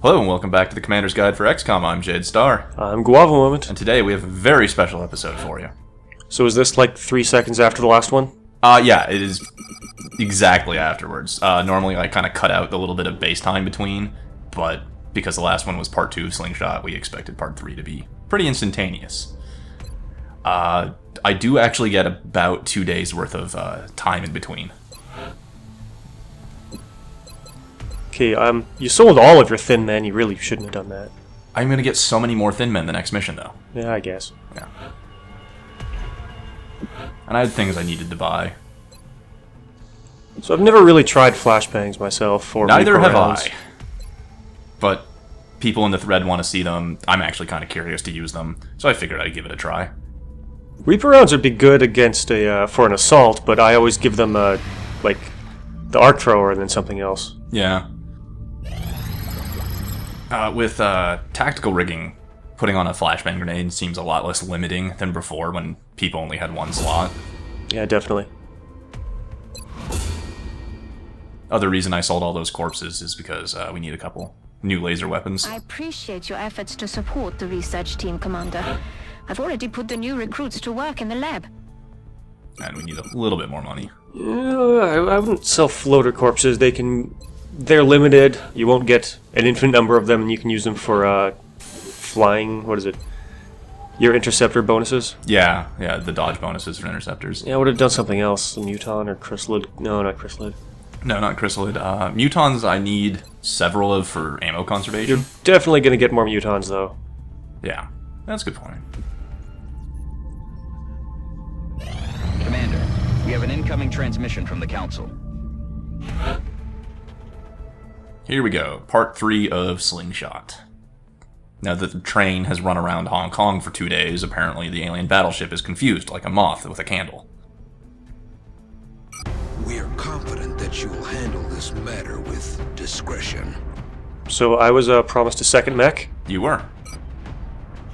Hello and welcome back to the Commander's Guide for XCOM. I'm Jade Star. I'm Guava Moment. And today we have a very special episode for you. So is this like 3 seconds after the last one? Yeah, it is exactly afterwards. Normally I kind of cut out the little bit of base time between, but because the last one was part 2 of Slingshot, we expected part 3 to be pretty instantaneous. I do actually get about 2 days worth of time in between. Okay, you sold all of your thin men. You really shouldn't have done that. I'm going to get so many more Thin Men the next mission, though. Yeah, I guess. Yeah. And I had things I needed to buy. So I've never really tried flashbangs myself, or Neither have rounds. I. But people in the thread want to see them. I'm actually kind of curious to use them, so I figured I'd give it a try. Reaper rounds would be good against for an assault, but I always give them like the arc thrower and then something else. Yeah. With tactical rigging, putting on a flashbang grenade seems a lot less limiting than before when people only had one slot. Yeah, definitely. Other reason I sold all those corpses is because we need a couple new laser weapons. I appreciate your efforts to support the research team, Commander. I've already put the new recruits to work in the lab. And we need a little bit more money. Yeah, I wouldn't sell floater corpses. They're limited. You won't get an infinite number of them, and you can use them for flying. What is it? Your interceptor bonuses. Yeah, the dodge bonuses for interceptors. Yeah, I would have done something else. A muton or chrysalid. No, not chrysalid. No, not chrysalid. Mutons I need several of for ammo conservation. You're definitely going to get more mutons, though. Yeah, that's a good point. Commander, we have an incoming transmission from the Council. Here we go, part 3 of Slingshot. Now that the train has run around Hong Kong for 2 days, apparently the alien battleship is confused like a moth with a candle. We are confident that you will handle this matter with discretion. So I was promised a second mech, You were.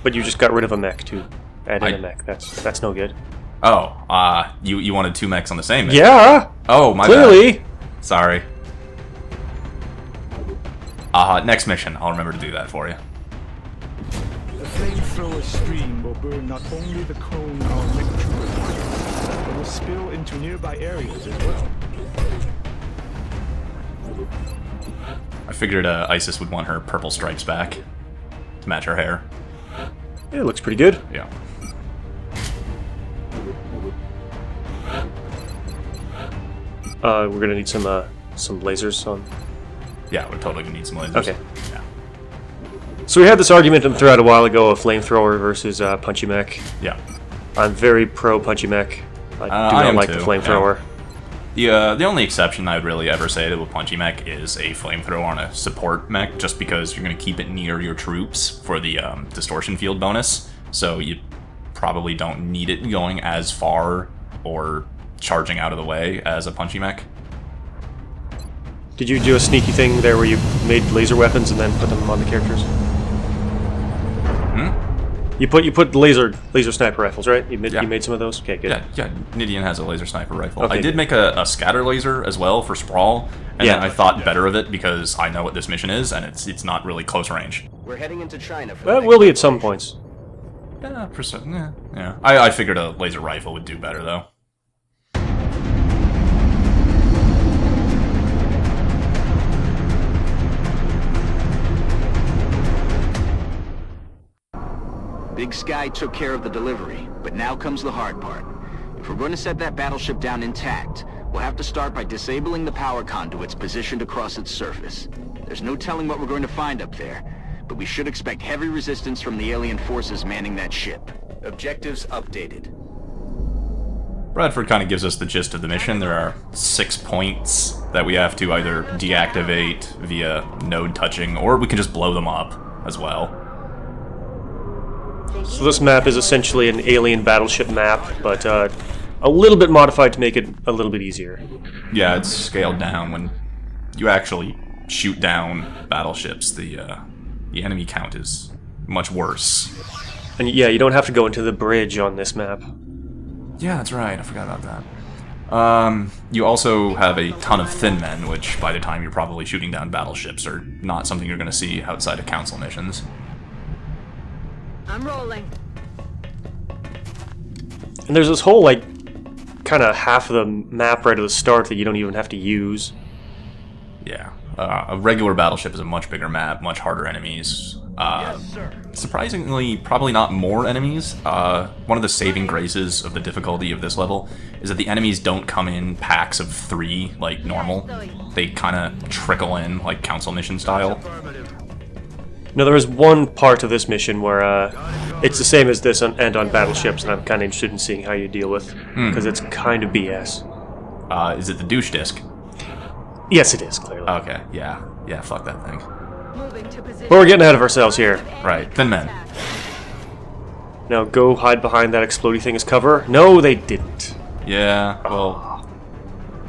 but you just got rid of a mech to add in a mech. That's no good. Oh, you wanted 2 mechs on the same mech? Yeah! Oh, my Clearly! bad. Sorry. Next mission, I'll remember to do that for you. The flamethrower stream will burn not only the cone our mech troopers are, but will spill into nearby areas as well. I figured Isis would want her purple stripes back to match her hair. Yeah, it looks pretty good. Yeah. We're gonna need some lasers on. Yeah, we're totally gonna need some lasers. Okay. Yeah. So we had this argument in the thread a while ago of flamethrower versus punchy mech. Yeah. I'm very pro punchy mech. I do I not am like too, the flamethrower. Yeah. The only exception I would really ever say to a punchy mech is a flamethrower on a support mech, just because you're going to keep it near your troops for the distortion field bonus, so you probably don't need it going as far or charging out of the way as a punchy mech. Did you do a sneaky thing there where you made laser weapons and then put them on the characters? You put laser sniper rifles, right? You made some of those? Okay, good. Yeah, Nidian has a laser sniper rifle. Okay, I did make a scatter laser as well for Sprawl, and then I thought better of it because I know what this mission is, and it's not really close range. We're heading into China for Well, it will be at some points. Yeah. I figured a laser rifle would do better, though. Big Sky took care of the delivery, but now comes the hard part. If we're going to set that battleship down intact, we'll have to start by disabling the power conduits positioned across its surface. There's no telling what we're going to find up there, but we should expect heavy resistance from the alien forces manning that ship. Objectives updated. Bradford kind of gives us the gist of the mission. There are 6 points that we have to either deactivate via node touching, or we can just blow them up as well. So this map is essentially an alien battleship map, but a little bit modified to make it a little bit easier. Yeah, it's scaled down. When you actually shoot down battleships, the enemy count is much worse. And yeah, you don't have to go into the bridge on this map. Yeah, that's right. I forgot about that. You also have a ton of thin men, which by the time you're probably shooting down battleships are not something you're going to see outside of council missions. I'm rolling. And there's this whole, like, kind of half of the map right at the start that you don't even have to use. Yeah. A regular battleship is a much bigger map, much harder enemies. Surprisingly, probably not more enemies. One of the saving graces of the difficulty of this level is that the enemies don't come in packs of 3 like normal. They kind of trickle in like council mission style. No, there is one part of this mission where it's the same as this and on battleships, and I'm kind of interested in seeing how you deal with, because it's kind of BS. Is it the douche disc? Yes, it is, clearly. Okay, yeah. Yeah, fuck that thing. Moving to position. But we're getting ahead of ourselves here. Right, thin men. Now go hide behind that explodey thing as cover. No, they didn't. Yeah, well...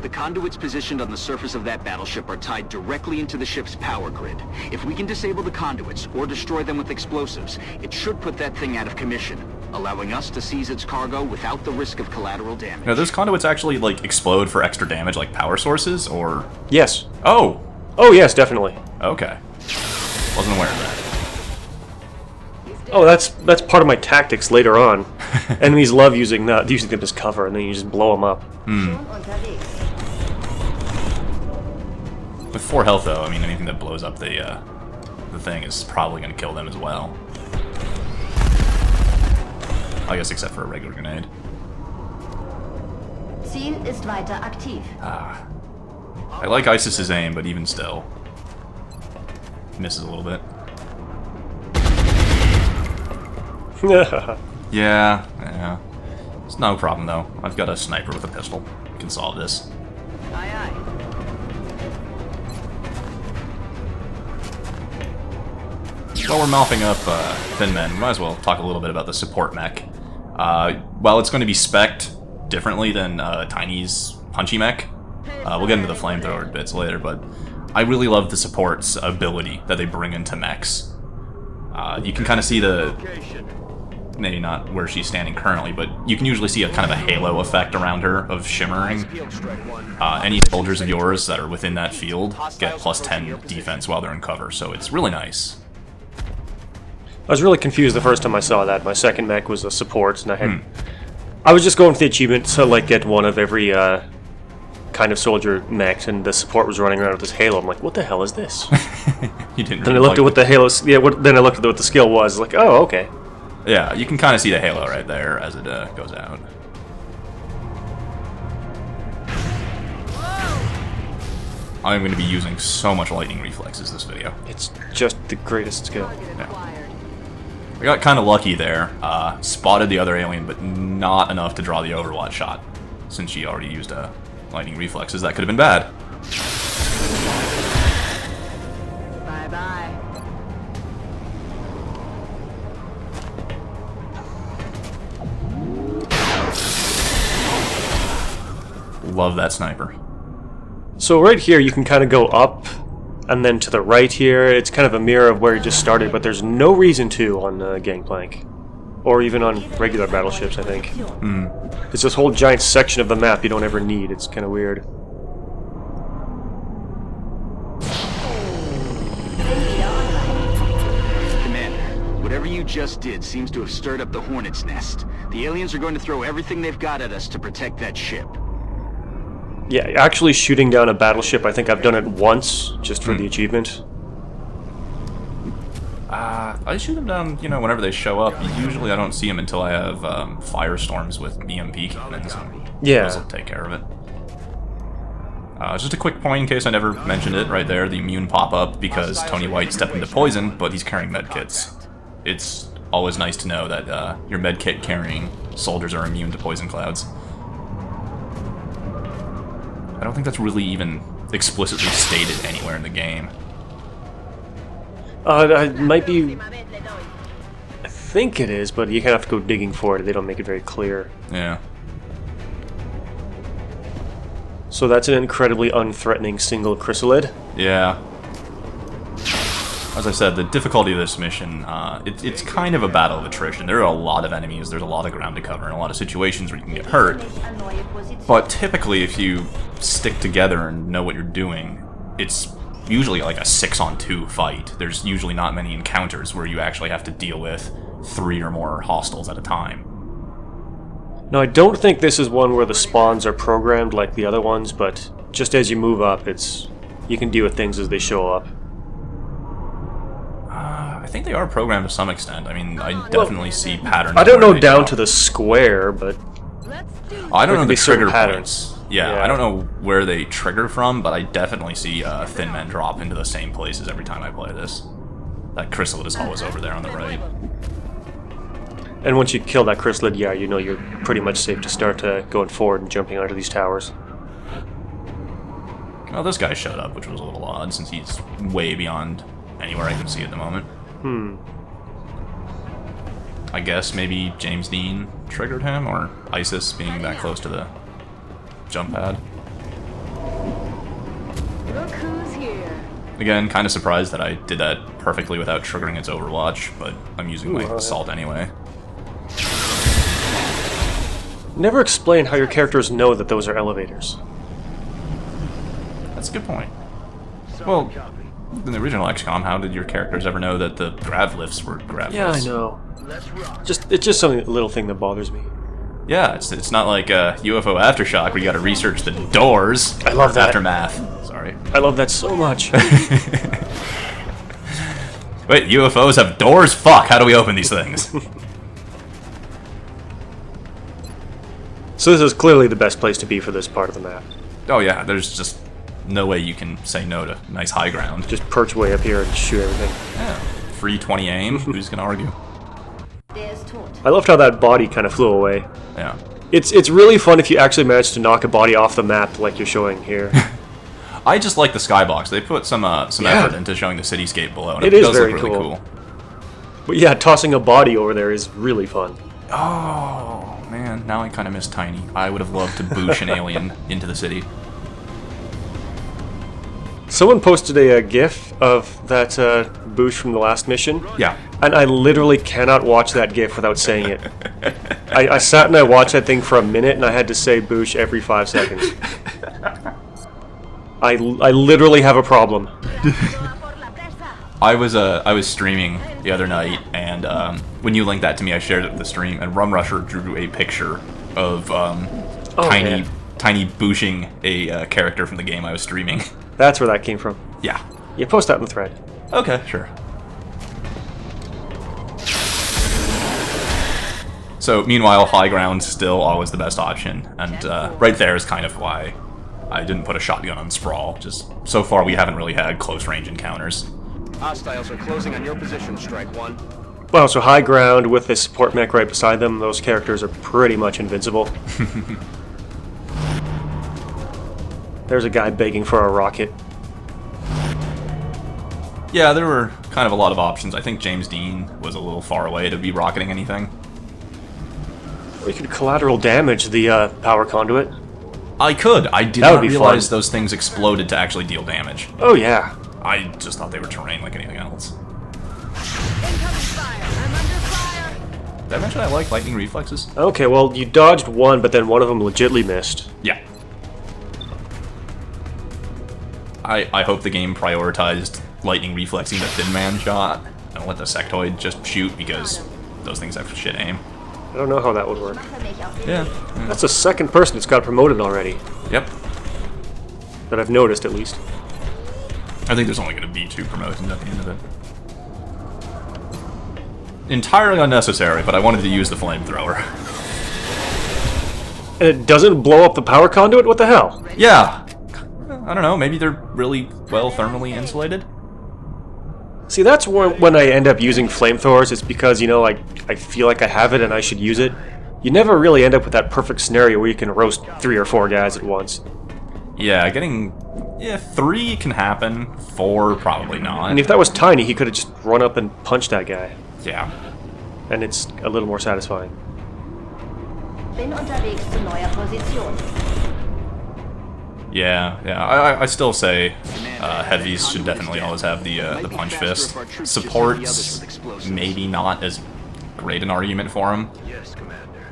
The conduits positioned on the surface of that battleship are tied directly into the ship's power grid. If we can disable the conduits or destroy them with explosives, it should put that thing out of commission, allowing us to seize its cargo without the risk of collateral damage. Now, those conduits actually, like, explode for extra damage, like power sources, or... Yes. Oh! Oh, yes, definitely. Okay. Wasn't aware of that. Oh, that's part of my tactics later on. Enemies love using them as cover, and then you just blow them up. With 4 health, though, I mean, anything that blows up the thing is probably going to kill them as well. I guess except for a regular grenade. Ziel ist weiter aktiv. I like ISIS's aim, but even still. Misses a little bit. Yeah. It's no problem, though. I've got a sniper with a pistol. We can solve this. Aye, aye. While we're mopping up thin men, we might as well talk a little bit about the support mech. While it's going to be spec'd differently than Tiny's punchy mech, we'll get into the flamethrower bits later, but I really love the support's ability that they bring into mechs. You can kind of see maybe not where she's standing currently, but you can usually see a kind of a halo effect around her of shimmering. Any soldiers of yours that are within that field get plus 10 defense while they're in cover, so it's really nice. I was really confused the first time I saw that. My second mech was a support, and I was just going for the achievement to like get one of every kind of soldier mech, and the support was running around with this halo. I'm like, what the hell is this? You didn't. Then Really I looked like at what the halo. Then I looked at what the skill was. Like, oh, okay. Yeah, you can kind of see the halo right there as it goes out. I'm going to be using so much lightning reflexes this video. It's just the greatest skill. I got kind of lucky there. Spotted the other alien, but not enough to draw the Overwatch shot. Since she already used lightning reflexes, that could have been bad. Bye-bye. Love that sniper. So right here, you can kind of go up, and then to the right here, it's kind of a mirror of where you just started, but there's no reason to on Gangplank. Or even on regular battleships, I think. It's this whole giant section of the map you don't ever need. It's kind of weird. Commander, whatever you just did seems to have stirred up the Hornet's nest. The aliens are going to throw everything they've got at us to protect that ship. Yeah, actually shooting down a battleship, I think I've done it once, just for the achievement. I shoot them down, you know, whenever they show up. Usually I don't see them until I have firestorms with EMP cannons. Yeah. Those will take care of it. Just a quick point in case I never mentioned it right there. The immune pop-up because Tony White stepped into poison, but he's carrying medkits. It's always nice to know that your medkit carrying soldiers are immune to poison clouds. I don't think that's really even explicitly stated anywhere in the game. It might be... I think it is, but you kind of have to go digging for it. They don't make it very clear. Yeah. So that's an incredibly unthreatening single chrysalid. Yeah. As I said, the difficulty of this mission, it's kind of a battle of attrition. There are a lot of enemies, there's a lot of ground to cover, and a lot of situations where you can get hurt. But typically, if you stick together and know what you're doing, it's usually like a 6-on-2 fight. There's usually not many encounters where you actually have to deal with 3 or more hostiles at a time. No, I don't think this is one where the spawns are programmed like the other ones, but just as you move up, you can deal with things as they show up. I think they are programmed to some extent. I mean, I definitely see patterns. I don't know where they down drop. to the square, but I don't know be the certain trigger patterns. points. Yeah, Yeah. I don't know where they trigger from, but I definitely see thin men drop into the same places every time I play this. That chrysalid is always over there on the right. and once you kill that chrysalid, yeah, you know you're pretty much safe to start going forward and jumping onto these towers. Well, this guy showed up, which was a little odd, since he's way beyond anywhere I can see at the moment. I guess maybe James Dean triggered him, or ISIS being that close to the jump pad. Look who's here. Again, kind of surprised that I did that perfectly without triggering its Overwatch, but I'm using my assault anyway. Never explain how your characters know that those are elevators. That's a good point. Well, in the original XCOM, how did your characters ever know that the grav lifts were grav Yeah, I lifts? know. It's just something, a little thing that bothers me. Yeah, it's not like UFO Aftershock where you gotta research the doors. I love that. Aftermath. Sorry. I love that so much. Wait, UFOs have doors? Fuck, how do we open these things? So this is clearly the best place to be for this part of the map. Oh yeah, there's just no way you can say no to nice high ground. Just perch way up here and shoot everything. Yeah. Free 20 aim, who's gonna argue? Der ist tot. I loved how that body kind of flew away. Yeah. It's really fun if you actually manage to knock a body off the map like you're showing here. I just like the skybox. They put some Yeah. effort into showing the cityscape below, and It it is does very look really cool. cool. But yeah, tossing a body over there is really fun. Oh man, now I kind of miss Tiny. I would have loved to boosh an alien into the city. Someone posted a GIF of that boosh from the last mission. Yeah. And I literally cannot watch that GIF without saying it. I sat and I watched that thing for a minute, and I had to say boosh every 5 seconds. I literally have a problem. I was streaming the other night, and when you linked that to me, I shared it with the stream, and Rum Rusher drew a picture of Tiny booshing a character from the game I was streaming. That's where that came from. Yeah. You post that in the thread. Okay, sure. So, meanwhile, high ground's still always the best option, and right there is kind of why I didn't put a shotgun on Sprawl. Just, so far we haven't really had close-range encounters. Hostiles are closing on your position, Strike One. Well, so high ground with the support mech right beside them, those characters are pretty much invincible. There's a guy begging for a rocket. Yeah, there were kind of a lot of options. I think James Dean was a little far away to be rocketing anything. We could collateral damage the power conduit. I could. I did That would not be realize fun. those things exploded to actually deal damage. Oh yeah. I just thought they were terrain like anything else. Incoming fire. I'm under fire. Did I mention I like lightning reflexes? Okay, well you dodged one, but then one of them legitly missed. Yeah. I hope the game prioritized lightning reflexing the Thin Man shot and let the sectoid just shoot, because those things have shit aim. I don't know how that would work. Yeah. That's the second person that's got promoted already, Yep. that I've noticed at least. I think there's only going to be 2 promotions at the end of it. Entirely unnecessary, but I wanted to use the flamethrower. And it doesn't blow up the power conduit? What the hell? Yeah. I don't know, maybe they're really well thermally insulated? See, that's when I end up using flamethrowers. It's because, you know, I feel like I have it and I should use it. You never really end up with that perfect scenario where you can roast 3 or 4 guys at once. Yeah, getting... Yeah, 3 can happen, 4 probably not. And if that was Tiny, he could have just run up and punched that guy. Yeah. And it's a little more satisfying. Bin unterwegs zu neuer Position. Yeah, yeah. I still say heavies should definitely always have the punch fist. Supports, maybe not as great an argument for them. Yes, Commander.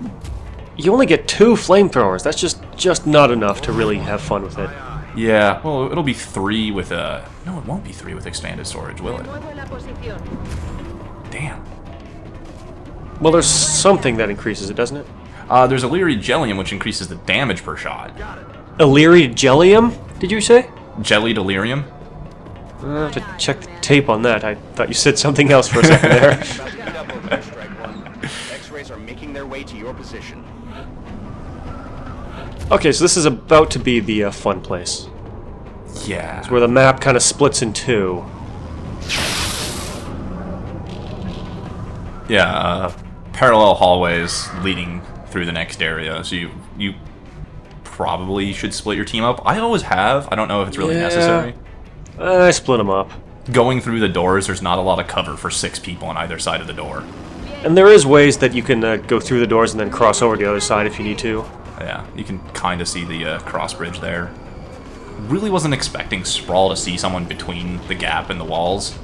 You only get 2 flamethrowers. That's just not enough to really have fun with it. Yeah, well, it'll be 3 with no, it won't be 3 with expanded storage, will it? Damn. Well, there's something that increases it, doesn't it? There's Illyri Jellium, which increases the damage per shot. Illyri Jellium, did you say? Jelly Delirium? I'll have to check the tape on that. I thought you said something else for a second there. About to heat up over there, Strike One. X-rays are making their way to your position. Okay, so this is about to be the fun place. Yeah. It's where the map kind of splits in 2. Yeah, parallel hallways leading through the next area, so you probably should split your team up. I always have. I don't know if it's really necessary. I split them up. Going through the doors, there's not a lot of cover for 6 people on either side of the door. And there is ways that you can go through the doors and then cross over to the other side if you need to. Yeah, you can kind of see the cross bridge there. Really wasn't expecting Sprawl to see someone between the gap and the walls.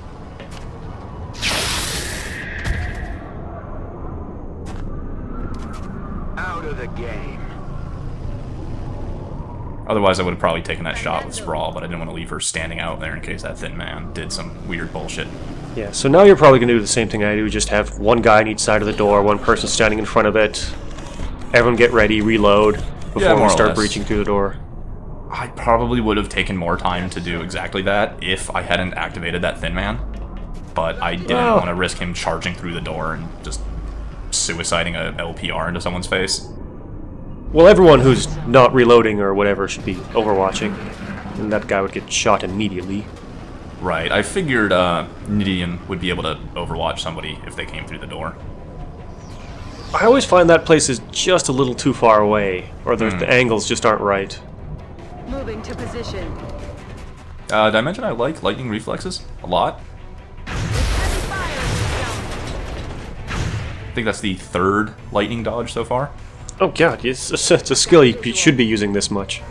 Out of the game. Otherwise, I would have probably taken that shot with Sprawl, but I didn't want to leave her standing out there in case that thin man did some weird bullshit. Yeah, so now you're probably going to do the same thing I do, just have one guy on each side of the door, one person standing in front of it. Everyone get ready, reload, before more we or start less. breaching through the door. I probably would have taken more time to do exactly that if I hadn't activated that thin man. But I didn't want to risk him charging through the door and just suiciding a LPR into someone's face. Well, everyone who's not reloading or whatever should be overwatching, and that guy would get shot immediately. Right, I figured Nidian would be able to overwatch somebody if they came through the door. I always find that place is just a little too far away, or the angles just aren't right. Moving to position. Did I mention I like lightning reflexes a lot? Heavy fire. I think that's the 3rd lightning dodge so far. Oh god, it's a skill you should be using this much.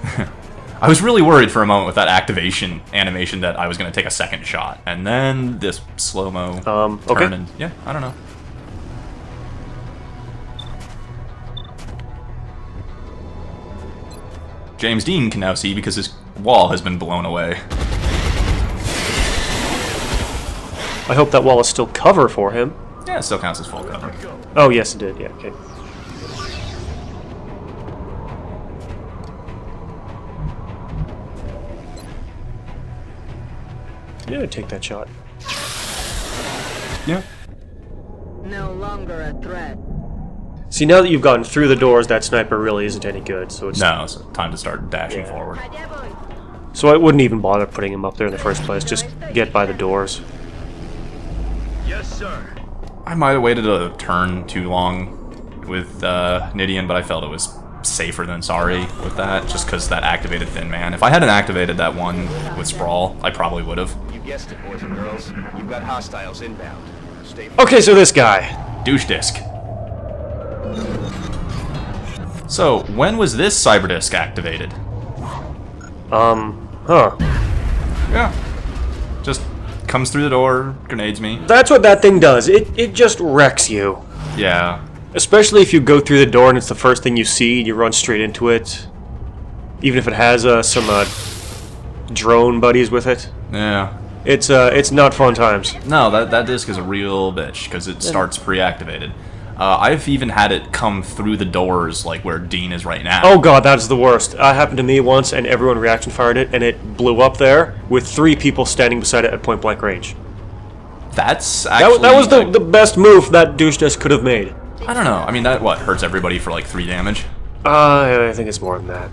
I was really worried for a moment with that activation animation that I was going to take a second shot, and then this slow-mo okay. turn and... Yeah, I don't know. James Dean can now see because his wall has been blown away. I hope that wall is still cover for him. Yeah, it still counts as full cover. Oh, yes, it did. Yeah, okay. Yeah, take that shot. Yeah. No longer a threat. See, now that you've gotten through the doors, that sniper really isn't any good, so it's... No, it's time to start dashing forward. So I wouldn't even bother putting him up there in the first place, just get by the doors. Yes, sir. I might have waited a turn too long with Nidian, but I felt it was safer than sorry with that, just because that activated Thin Man. If I hadn't activated that one with Sprawl, I probably would have. You guessed it, boys and girls. You've got hostiles inbound. Stay. Okay, so this guy. Douche disc. So, when was this cyberdisc activated? Huh. Yeah. Just comes through the door, grenades me. That's what that thing does. It just wrecks you. Yeah. Especially if you go through the door and it's the first thing you see and you run straight into it. Even if it has some drone buddies with it. Yeah. It's not fun times. No, that disc is a real bitch, because it starts pre-activated. I've even had it come through the doors, like where Dean is right now. Oh god, that's the worst. That happened to me once, and everyone reaction fired it, and it blew up there with 3 people standing beside it at point blank range. That's actually... That was the best move that douche disc could have made. I don't know. I mean, that, hurts everybody for like 3 damage? I think it's more than that.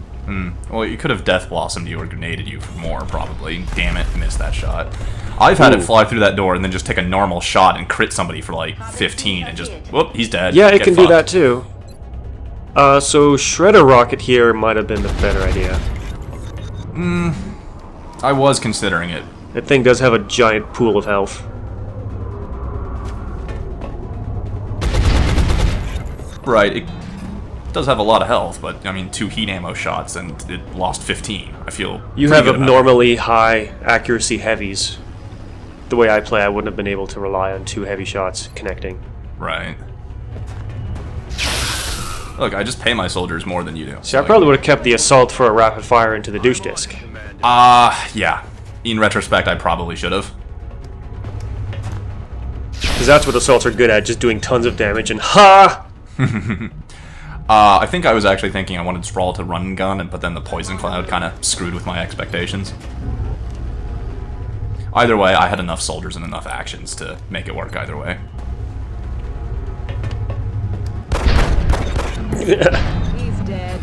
Well, you could have Death Blossomed you or grenaded you for more, probably. Damn it, missed that shot. I've had it fly through that door and then just take a normal shot and crit somebody for like 15 and just, whoop, he's dead. Yeah, it Get can fucked. do that too. So Shredder Rocket here might have been the better idea. I was considering it. That thing does have a giant pool of health. Right, It does have a lot of health, but I mean, 2 heat ammo shots and it lost 15. I feel You pretty have good about it. abnormally high accuracy heavies. The way I play, I wouldn't have been able to rely on 2 heavy shots connecting. Right. Look, I just pay my soldiers more than you do. See, I probably would have kept the assault for a rapid fire into the douche disc. Yeah. In retrospect, I probably should have. Because that's what assaults are good at, just doing tons of damage and ha! I think I was actually thinking I wanted Sprawl to run and gun, but then the poison cloud kind of screwed with my expectations. Either way, I had enough soldiers and enough actions to make it work either way. He's dead.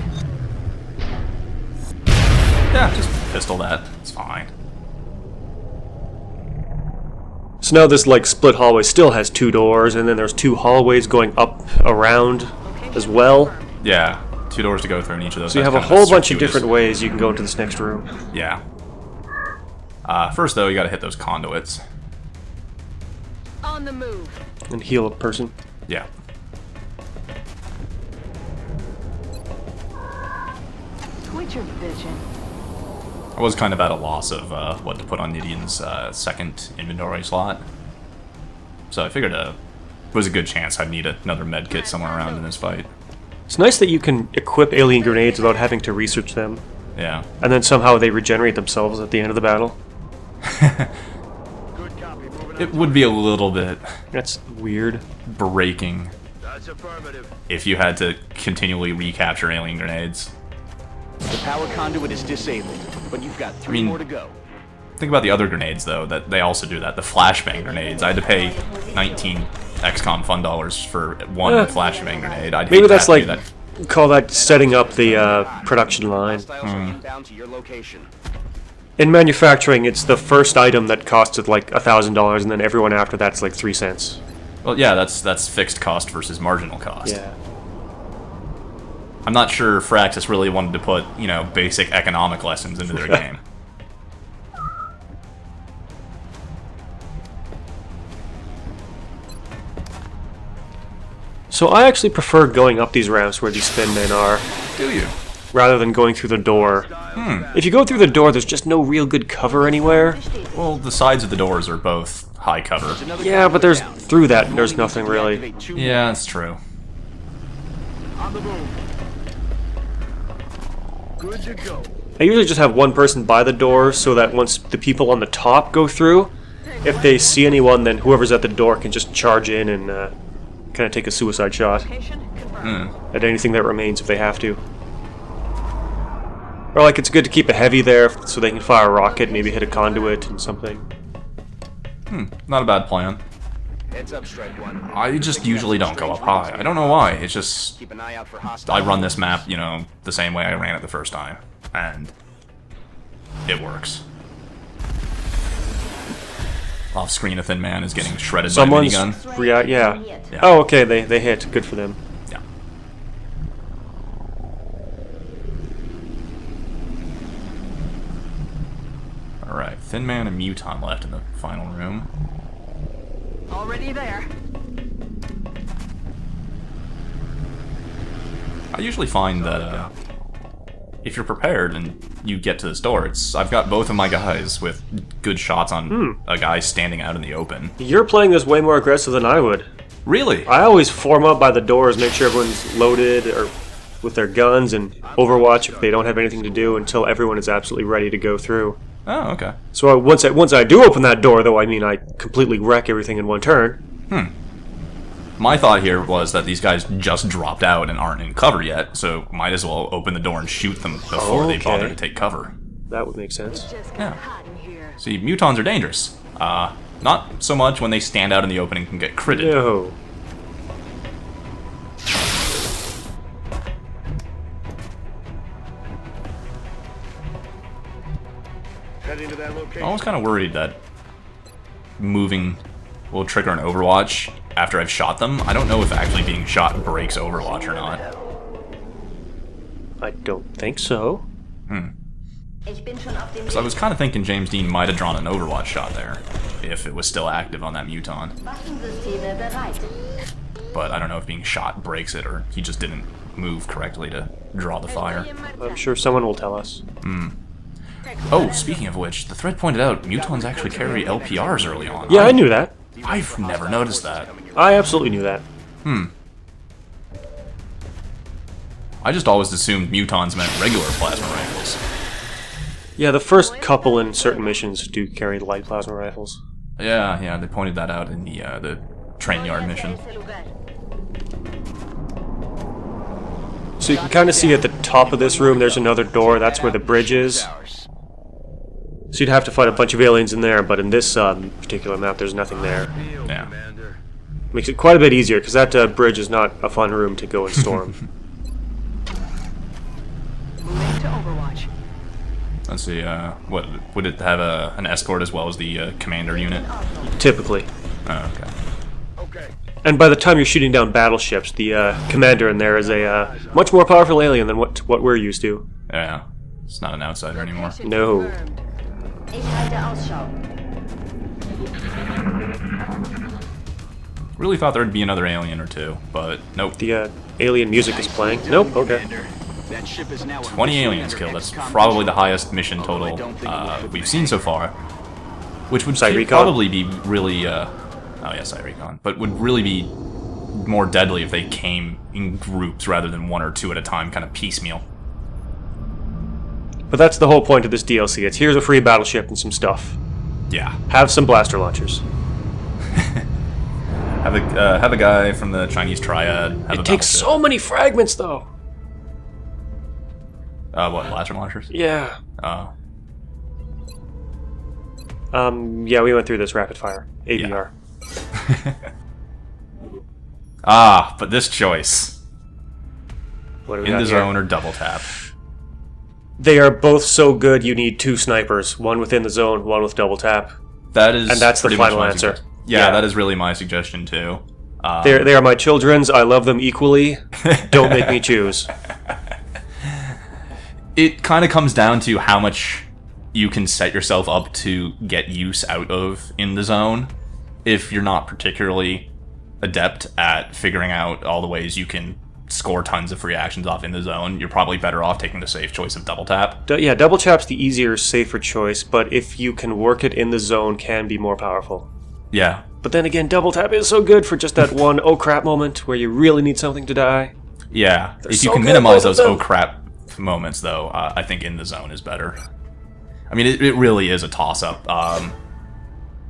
Yeah, just pistol that. It's fine. So now this like split hallway still has 2 doors, and then there's 2 hallways going up around as well. Yeah, 2 doors to go through in each of those. So you That's have a kind whole bunch of circuitous. different ways you can go into this next room. Yeah. First though, you gotta hit those conduits. On the move. And heal a person. Yeah. Quit your bitching. I was kind of at a loss of what to put on Nidian's second inventory slot. So I figured it was a good chance I'd need another med kit somewhere around in this fight. It's nice that you can equip alien grenades without having to research them. Yeah. And then somehow they regenerate themselves at the end of the battle. It would be a little bit That's weird. breaking if you had to continually recapture alien grenades. The power conduit is disabled, but you've got 3 mean- more to go. Think about the other grenades, though, that they also do that. The flashbang grenades. I had to pay 19 XCOM fun dollars for one flashbang grenade. I'd Maybe hate to that's have to like, do that. call that setting up the production line. Hostiles are inbound to your location. In manufacturing, it's the first item that costs it like $1,000, and then everyone after that's like 3 cents. Well, yeah, that's fixed cost versus marginal cost. Yeah. I'm not sure Firaxis really wanted to put, you know, basic economic lessons into their game. So I actually prefer going up these ramps where these thin men are, Do you? rather than going through the door. If you go through the door, there's just no real good cover anywhere. Well, the sides of the doors are both high cover. Yeah, but there's through that, there's nothing really. Yeah, that's true. On the move. Good to go. I usually just have one person by the door so that once the people on the top go through, if they see anyone, then whoever's at the door can just charge in and kind of take a suicide shot at anything that remains if they have to. Or like it's good to keep a heavy there so they can fire a rocket, maybe hit a conduit and something. Not a bad plan. Heads up, Strike One. I just usually don't go up high. I don't know why. It's just Keep an eye out for hostiles. I run this map, you know, the same way I ran it the first time, and it works. Off screen, a thin man is getting shredded by a Someone's minigun. yeah. Yeah. Oh, okay, they hit. Good for them. Yeah. Alright, thin man and muton left in the final room. Already there. I usually find that if you're prepared and you get to this door, I've got both of my guys with good shots on a guy standing out in the open. You're playing this way more aggressive than I would. Really? I always form up by the doors, make sure everyone's loaded or with their guns, and overwatch if they don't have anything to do until everyone is absolutely ready to go through. Oh, okay. So once I do open that door, though, I mean I completely wreck everything in one turn. My thought here was that these guys just dropped out and aren't in cover yet, so might as well open the door and shoot them before they bother Okay. to take cover. That would make sense. Yeah. See, mutons are dangerous. Not so much when they stand out in the open and can get critted. No. Heading to that location. I was kind of worried that moving will trigger an Overwatch after I've shot them. I don't know if actually being shot breaks Overwatch or not. I don't think so. So I was kind of thinking James Dean might have drawn an Overwatch shot there, if it was still active on that muton. But I don't know if being shot breaks it, or he just didn't move correctly to draw the fire. I'm sure someone will tell us. Oh, speaking of which, the thread pointed out mutons actually carry LPRs early on. Yeah, I knew that. I've never noticed that. I absolutely knew that. I just always assumed mutons meant regular plasma rifles. Yeah, the first couple in certain missions do carry light plasma rifles. Yeah, they pointed that out in the train yard mission. So you can kind of see at the top of this room there's another door, that's where the bridge is. So you'd have to fight a bunch of aliens in there, but in this particular map there's nothing there. Yeah. Makes it quite a bit easier, because that bridge is not a fun room to go and storm. Moving to Overwatch. Let's see, what would it have an escort as well as the commander unit? Typically. Oh, okay. And by the time you're shooting down battleships, the commander in there is a much more powerful alien than what we're used to. Yeah, it's not an outsider anymore. No. Ich halte Ausschau. Really thought there'd be another alien or two, but nope. The alien music is playing. Nope, okay. That ship is now 20 aliens killed. That's probably the highest mission total we've seen so far. Which would Cyrecon? probably be really, oh yeah, Cyrecon. But would really be more deadly if they came in groups rather than one or two at a time, kind of piecemeal. But that's the whole point of this DLC. It's here's a free battleship and some stuff. Yeah. Have some blaster launchers. Have a guy from the Chinese Triad. Have It takes so many fragments, though. What, blaster launchers? Yeah. Oh. Yeah, we went through this rapid fire. AVR. But this choice. What do we In got the here? zone or double tap. They are both so good you need two snipers. One within the zone, one with double tap. That is And that's the pretty much final my answer. suggestion. Yeah, Yeah. that is really my suggestion too. They are my children's. I love them equally. Don't make me choose. It kind of comes down to how much you can set yourself up to get use out of in the zone. If you're not particularly adept at figuring out all the ways you can score tons of free actions off in the zone, you're probably better off taking the safe choice of double tap. Yeah, double tap's the easier, safer choice, but if you can work it in the zone, can be more powerful. Yeah. But then again, double tap is so good for just that one oh crap moment where you really need something to die. Yeah. They're If you so can good, minimize both of those them. oh crap moments, though, I think in the zone is better. I mean, it really is a toss-up.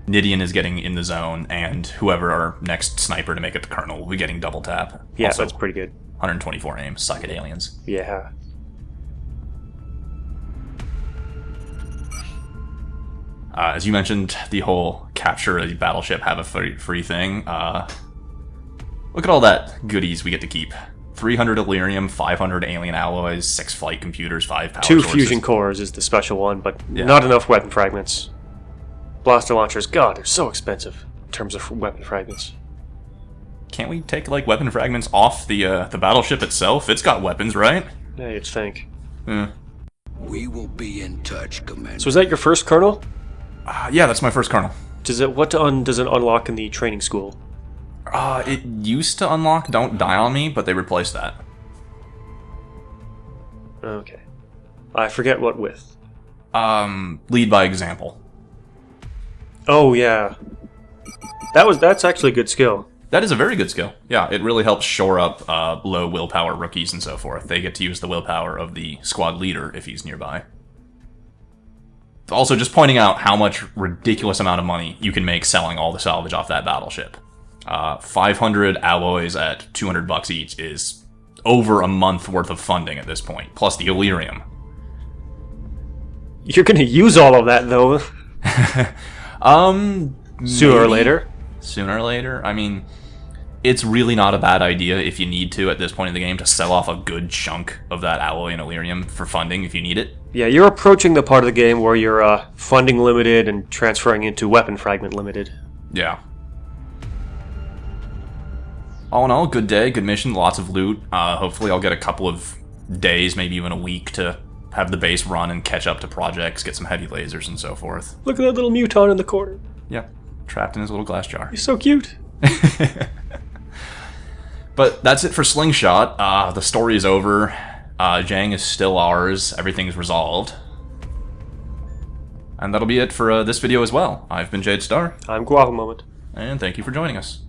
Nidian is getting in the zone, and whoever our next sniper to make it to Colonel will be getting double tap. Yeah, Also, that's pretty good. 124 aim. Suck it, aliens. Yeah. As you mentioned, the whole capture a battleship, have a free thing. Look at all that goodies we get to keep. 300 Illyrium, 500 alien alloys, 6 flight computers, 5 power 2 sources. fusion cores is the special one, but Yeah. not enough weapon fragments. Blaster launchers, god, they're so expensive in terms of weapon fragments. Can't we take, like, weapon fragments off the battleship itself? It's got weapons, right? Yeah, you'd think. Yeah. We will be in touch, Commander. So is that your first Colonel? Yeah, that's my first Colonel. Does it does it unlock in the training school? It used to unlock Don't Die On Me, but they replaced that. Okay. I forget what with. Lead by example. Oh yeah. That's actually a good skill. That is a very good skill. Yeah, it really helps shore up low willpower rookies and so forth. They get to use the willpower of the squad leader if he's nearby. Also, just pointing out how much ridiculous amount of money you can make selling all the salvage off that battleship. 500 alloys at $200 each is over a month worth of funding at this point, plus the Illyrium. You're gonna use all of that though. Sooner or Maybe. later. Sooner or later. I mean, it's really not a bad idea if you need to at this point in the game to sell off a good chunk of that alloy and Illyrium for funding if you need it. Yeah, you're approaching the part of the game where you're funding limited and transferring into weapon fragment limited. Yeah. All in all, good day, good mission, lots of loot. Hopefully I'll get a couple of days, maybe even a week to have the base run and catch up to projects, get some heavy lasers and so forth. Look at that little muton in the corner. Yeah, trapped in his little glass jar. He's so cute. But that's it for Slingshot. The story is over. Jang is still ours. Everything's resolved. And that'll be it for this video as well. I've been Jade Star. I'm Guava Moment. And thank you for joining us.